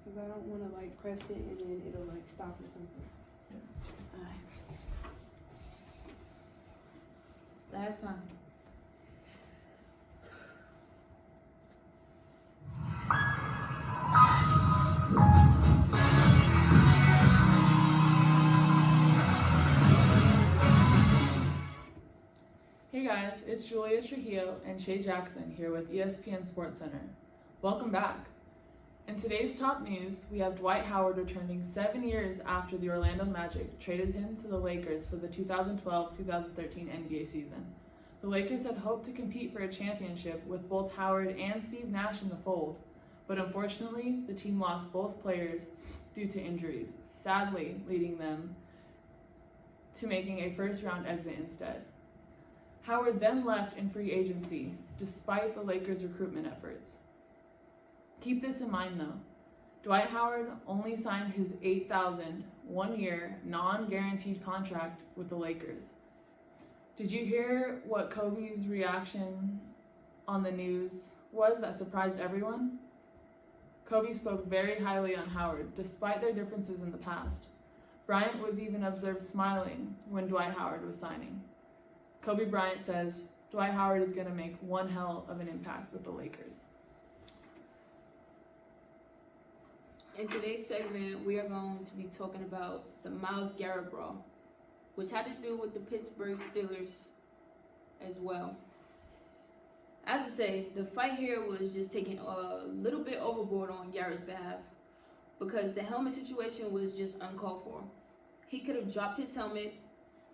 Because I don't want to like press it and then it'll like stop or something. Yeah. Alright. Last time. Hey guys, it's Julia Trujillo and Shay Jackson here with ESPN Sports Center. Welcome back. In today's top news, we have Dwight Howard returning 7 years after the Orlando Magic traded him to the Lakers for the 2012-2013 NBA season. The Lakers had hoped to compete for a championship with both Howard and Steve Nash in the fold, but unfortunately, the team lost both players due to injuries, sadly leading them to making a first-round exit instead. Howard then left in free agency, despite the Lakers' recruitment efforts. Keep this in mind though, Dwight Howard only signed his $8,000 one-year non-guaranteed contract with the Lakers. Did you hear what Kobe's reaction on the news was that surprised everyone? Kobe spoke very highly on Howard, despite their differences in the past. Bryant was even observed smiling when Dwight Howard was signing. Kobe Bryant says, Dwight Howard is going to make one hell of an impact with the Lakers. In today's segment, we are going to be talking about the Myles Garrett brawl, which had to do with the Pittsburgh Steelers as well. I have to say, the fight here was just taken a little bit overboard on Garrett's behalf because the helmet situation was just uncalled for. He could have dropped his helmet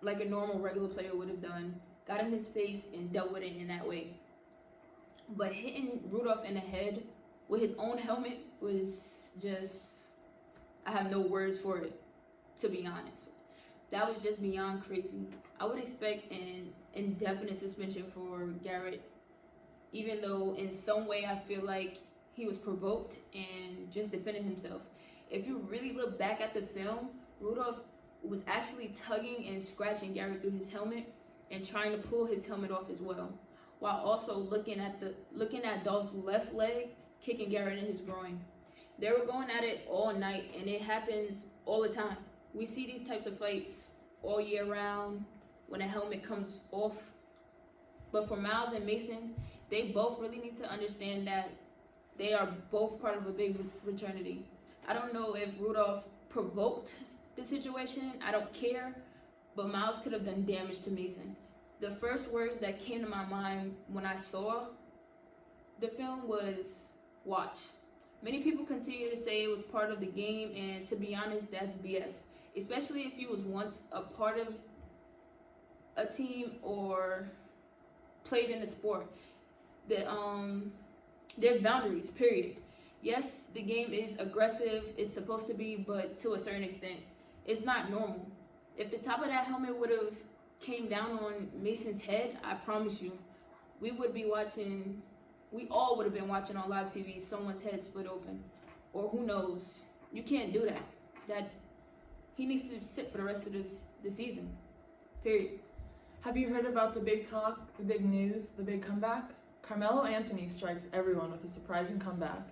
like a normal regular player would have done, got him his face and dealt with it in that way. But hitting Rudolph in the head with his own helmet was just, I have no words for it, to be honest. That was just beyond crazy. I would expect an indefinite suspension for Garrett, even though in some way I feel like he was provoked and just defended himself. If you really look back at the film, Rudolph was actually tugging and scratching Garrett through his helmet and trying to pull his helmet off as well, while also looking at Dolph's left leg, kicking Garrett in his groin. They were going at it all night, and it happens all the time. We see these types of fights all year round when a helmet comes off. But for Myles and Mason, they both really need to understand that they are both part of a big fraternity. I don't know if Rudolph provoked the situation, I don't care, but Myles could have done damage to Mason. The first words that came to my mind when I saw the film was, watch. Many people continue to say it was part of the game, and to be honest, that's BS. Especially if you was once a part of a team or played in the sport. There's boundaries, period. Yes, the game is aggressive, it's supposed to be, but to a certain extent, it's not normal. If the top of that helmet would have came down on Mason's head, I promise you, we all would have been watching on live TV, someone's head split open. Or who knows, you can't do that. He needs to sit for the rest of the season, period. Have you heard about the big talk, the big news, the big comeback? Carmelo Anthony strikes everyone with a surprising comeback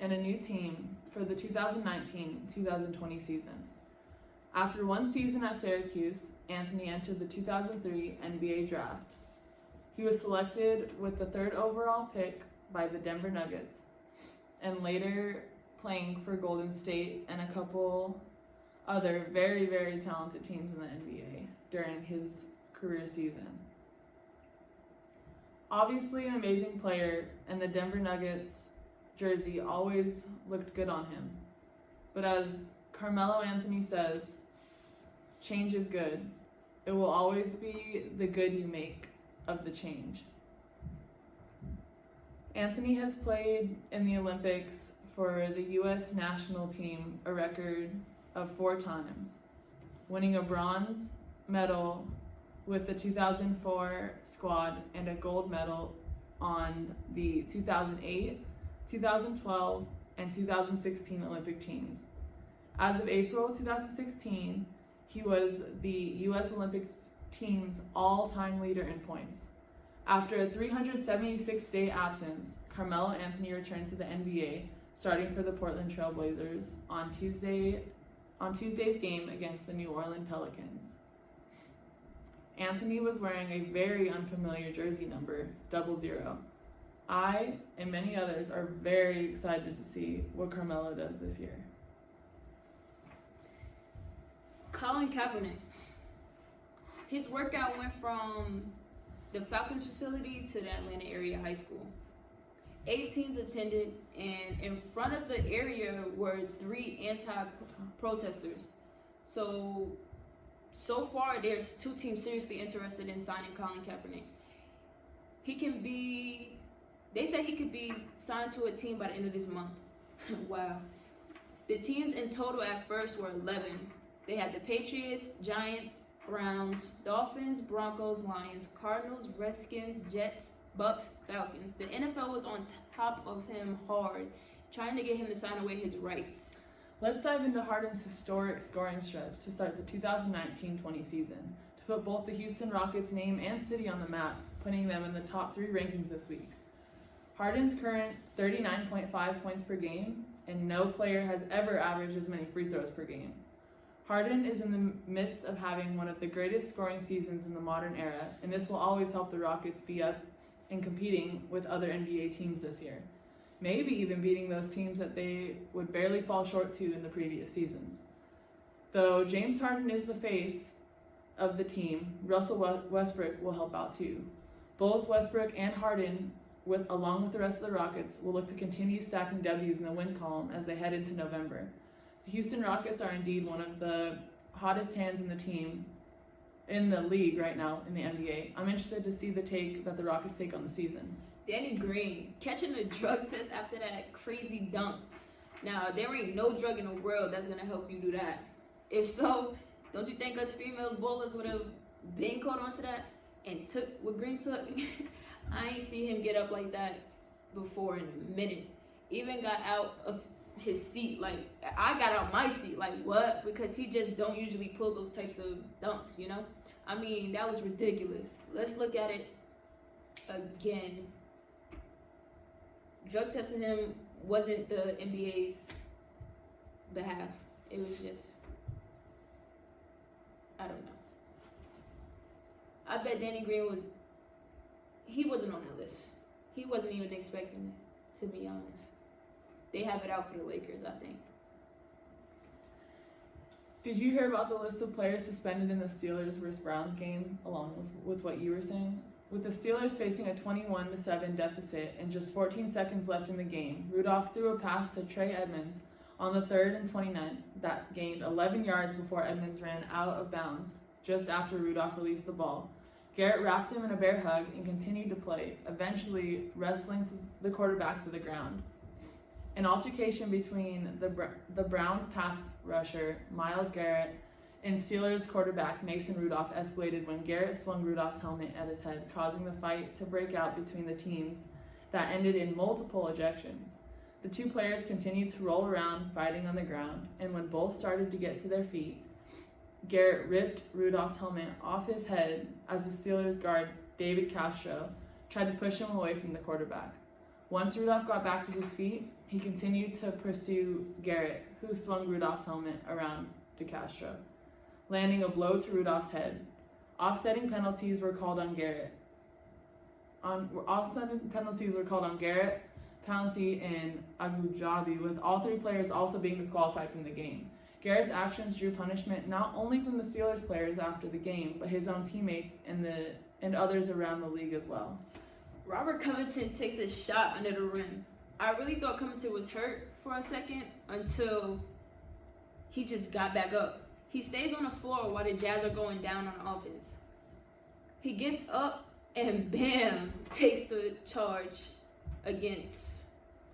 and a new team for the 2019-2020 season. After one season at Syracuse, Anthony entered the 2003 NBA draft. He was selected with the 3rd overall pick by the Denver Nuggets, and later playing for Golden State and a couple other very, very talented teams in the NBA during his career season. Obviously an amazing player, and the Denver Nuggets jersey always looked good on him. But as Carmelo Anthony says, change is good. It will always be the good you make of the change. Anthony has played in the Olympics for the U.S. national team a record of 4 times, winning a bronze medal with the 2004 squad and a gold medal on the 2008, 2012, and 2016 Olympic teams. As of April 2016, he was the U.S. Olympics team's all-time leader in points. After a 376-day absence, Carmelo Anthony returned to the NBA starting for the Portland Trailblazers on Tuesday's game against the New Orleans Pelicans. Anthony was wearing a very unfamiliar jersey number, 00. I and many others are very excited to see what Carmelo does this year. Colin Kaepernick. His workout went from the Falcons facility to the Atlanta area high school. 8 teams attended, and in front of the area were 3 anti-protesters. So far, there's 2 teams seriously interested in signing Colin Kaepernick. They said he could be signed to a team by the end of this month. Wow. The teams in total at first were 11. They had the Patriots, Giants, Browns, Dolphins, Broncos, Lions, Cardinals, Redskins, Jets, Bucks, Falcons. The NFL was on top of him hard, trying to get him to sign away his rights. Let's dive into Harden's historic scoring stretch to start the 2019-20 season, to put both the Houston Rockets' name and city on the map, putting them in the top 3 rankings this week. Harden's current 39.5 points per game, and no player has ever averaged as many free throws per game. Harden is in the midst of having one of the greatest scoring seasons in the modern era, and this will always help the Rockets be up and competing with other NBA teams this year. Maybe even beating those teams that they would barely fall short to in the previous seasons. Though James Harden is the face of the team, Russell Westbrook will help out too. Both Westbrook and Harden, along with the rest of the Rockets, will look to continue stacking W's in the win column as they head into November. The Houston Rockets are indeed one of the hottest hands in the league right now in the NBA. I'm interested to see the take that the Rockets take on the season. Danny Green catching a drug test after that crazy dunk. Now, there ain't no drug in the world that's going to help you do that. If so, don't you think us females bowlers would have been caught onto that and took what Green took? I ain't seen him get up like that before in a minute. Even got out of his seat. Like, I got out my seat. Like, what? Because he just don't usually pull those types of dunks, you know? I mean, that was ridiculous. Let's look at it again. Drug testing him wasn't the NBA's behalf. It was just, I don't know. I bet Danny Green he wasn't on that list. He wasn't even expecting it, to be honest. They have it out for the Lakers, I think. Did you hear about the list of players suspended in the Steelers vs. Browns game, along with what you were saying? With the Steelers facing a 21-7 deficit and just 14 seconds left in the game, Rudolph threw a pass to Trey Edmonds on the 3rd and 29 that gained 11 yards before Edmonds ran out of bounds just after Rudolph released the ball. Garrett wrapped him in a bear hug and continued to play, eventually wrestling the quarterback to the ground. An altercation between the Browns pass rusher, Myles Garrett, and Steelers quarterback Mason Rudolph escalated when Garrett swung Rudolph's helmet at his head, causing the fight to break out between the teams that ended in multiple ejections. The 2 players continued to roll around, fighting on the ground, and when both started to get to their feet, Garrett ripped Rudolph's helmet off his head as the Steelers guard, David Castro, tried to push him away from the quarterback. Once Rudolph got back to his feet, he continued to pursue Garrett, who swung Rudolph's helmet around to Castro, landing a blow to Rudolph's head. Offsetting penalties were called on Garrett. Pouncey, and Agujabi, with all 3 players also being disqualified from the game. Garrett's actions drew punishment not only from the Steelers players after the game, but his own teammates and others around the league as well. Robert Covington takes a shot under the rim. I really thought Covington was hurt for a second until he just got back up. He stays on the floor while the Jazz are going down on offense. He gets up and bam, takes the charge against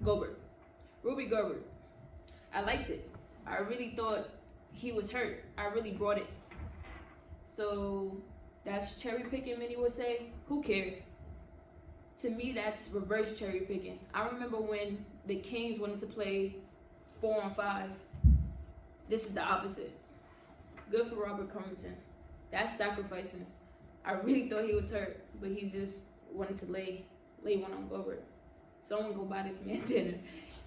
Ruby Gobert. I liked it. I really thought he was hurt. I really brought it. So that's cherry picking, many would say. Who cares? To me, that's reverse cherry picking. I remember when the Kings wanted to play 4-on-5. This is the opposite. Good for Robert Covington. That's sacrificing. I really thought he was hurt, but he just wanted to lay one on Gobert. Someone go buy this man dinner.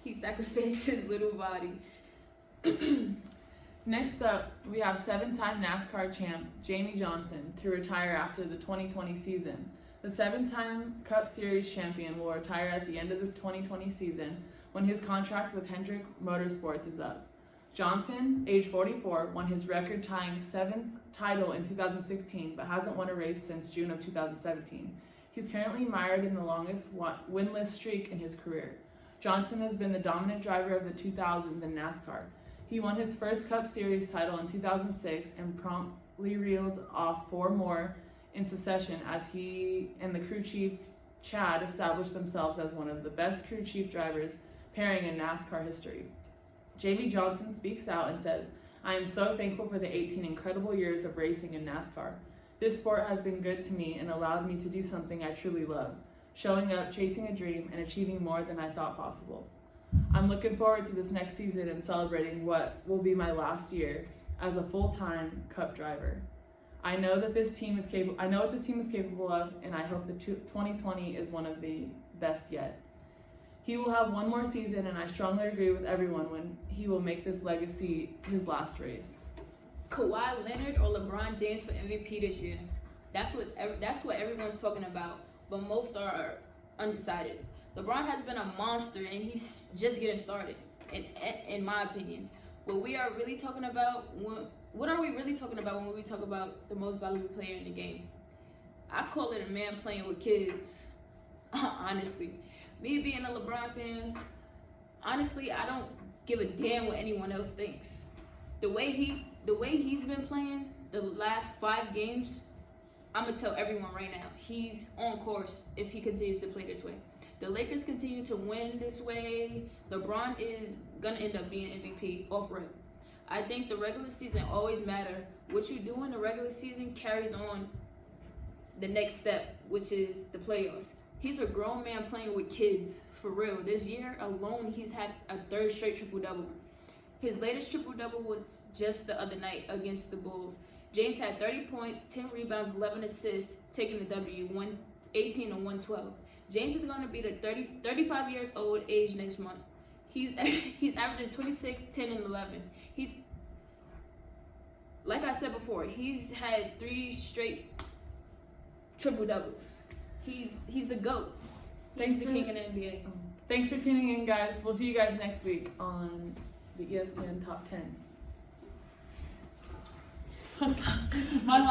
He sacrificed his little body. Next up, we have 7-time NASCAR champ Jamie Johnson to retire after the 2020 season. The 7-time Cup Series champion will retire at the end of the 2020 season when his contract with Hendrick Motorsports is up. Johnson, age 44, won his record-tying 7th title in 2016 but hasn't won a race since June of 2017. He's currently mired in the longest winless streak in his career. Johnson has been the dominant driver of the 2000s in NASCAR. He won his first Cup Series title in 2006 and promptly reeled off 4 more in succession as he and the crew chief Chad established themselves as one of the best crew chief drivers pairing in NASCAR history. Jamie Johnson speaks out and says, "I am so thankful for the 18 incredible years of racing in NASCAR. This sport has been good to me and allowed me to do something I truly love, showing up, chasing a dream, and achieving more than I thought possible. I'm looking forward to this next season and celebrating what will be my last year as a full-time Cup driver. I know that this team is capable. I know what this team is capable of, and I hope the 2020 is one of the best yet. He will have one more season, and I strongly agree with everyone when he will make this legacy his last race." Kawhi Leonard or LeBron James for MVP this year? That's what everyone's talking about, but most are undecided. LeBron has been a monster, and he's just getting started, in my opinion. What are we really talking about when we talk about the most valuable player in the game? I call it a man playing with kids, honestly. Me being a LeBron fan, honestly, I don't give a damn what anyone else thinks. The way he's been playing the last 5 games, I'm gonna tell everyone right now, he's on course if he continues to play this way. The Lakers continue to win this way, LeBron is gonna end up being MVP off rip. I think the regular season always matter. What you do in the regular season carries on the next step, which is the playoffs. He's a grown man playing with kids, for real. This year alone, he's had a 3rd straight triple-double. His latest triple-double was just the other night against the Bulls. James had 30 points, 10 rebounds, 11 assists, taking the W, 118 and 112. James is going to be the 35 years old age next month. He's averaging 26, 10, and 11. Like I said before, he's had 3 straight triple-doubles. He's the GOAT. He's the king in the NBA. Thanks for tuning in, guys. We'll see you guys next week on the ESPN Top 10.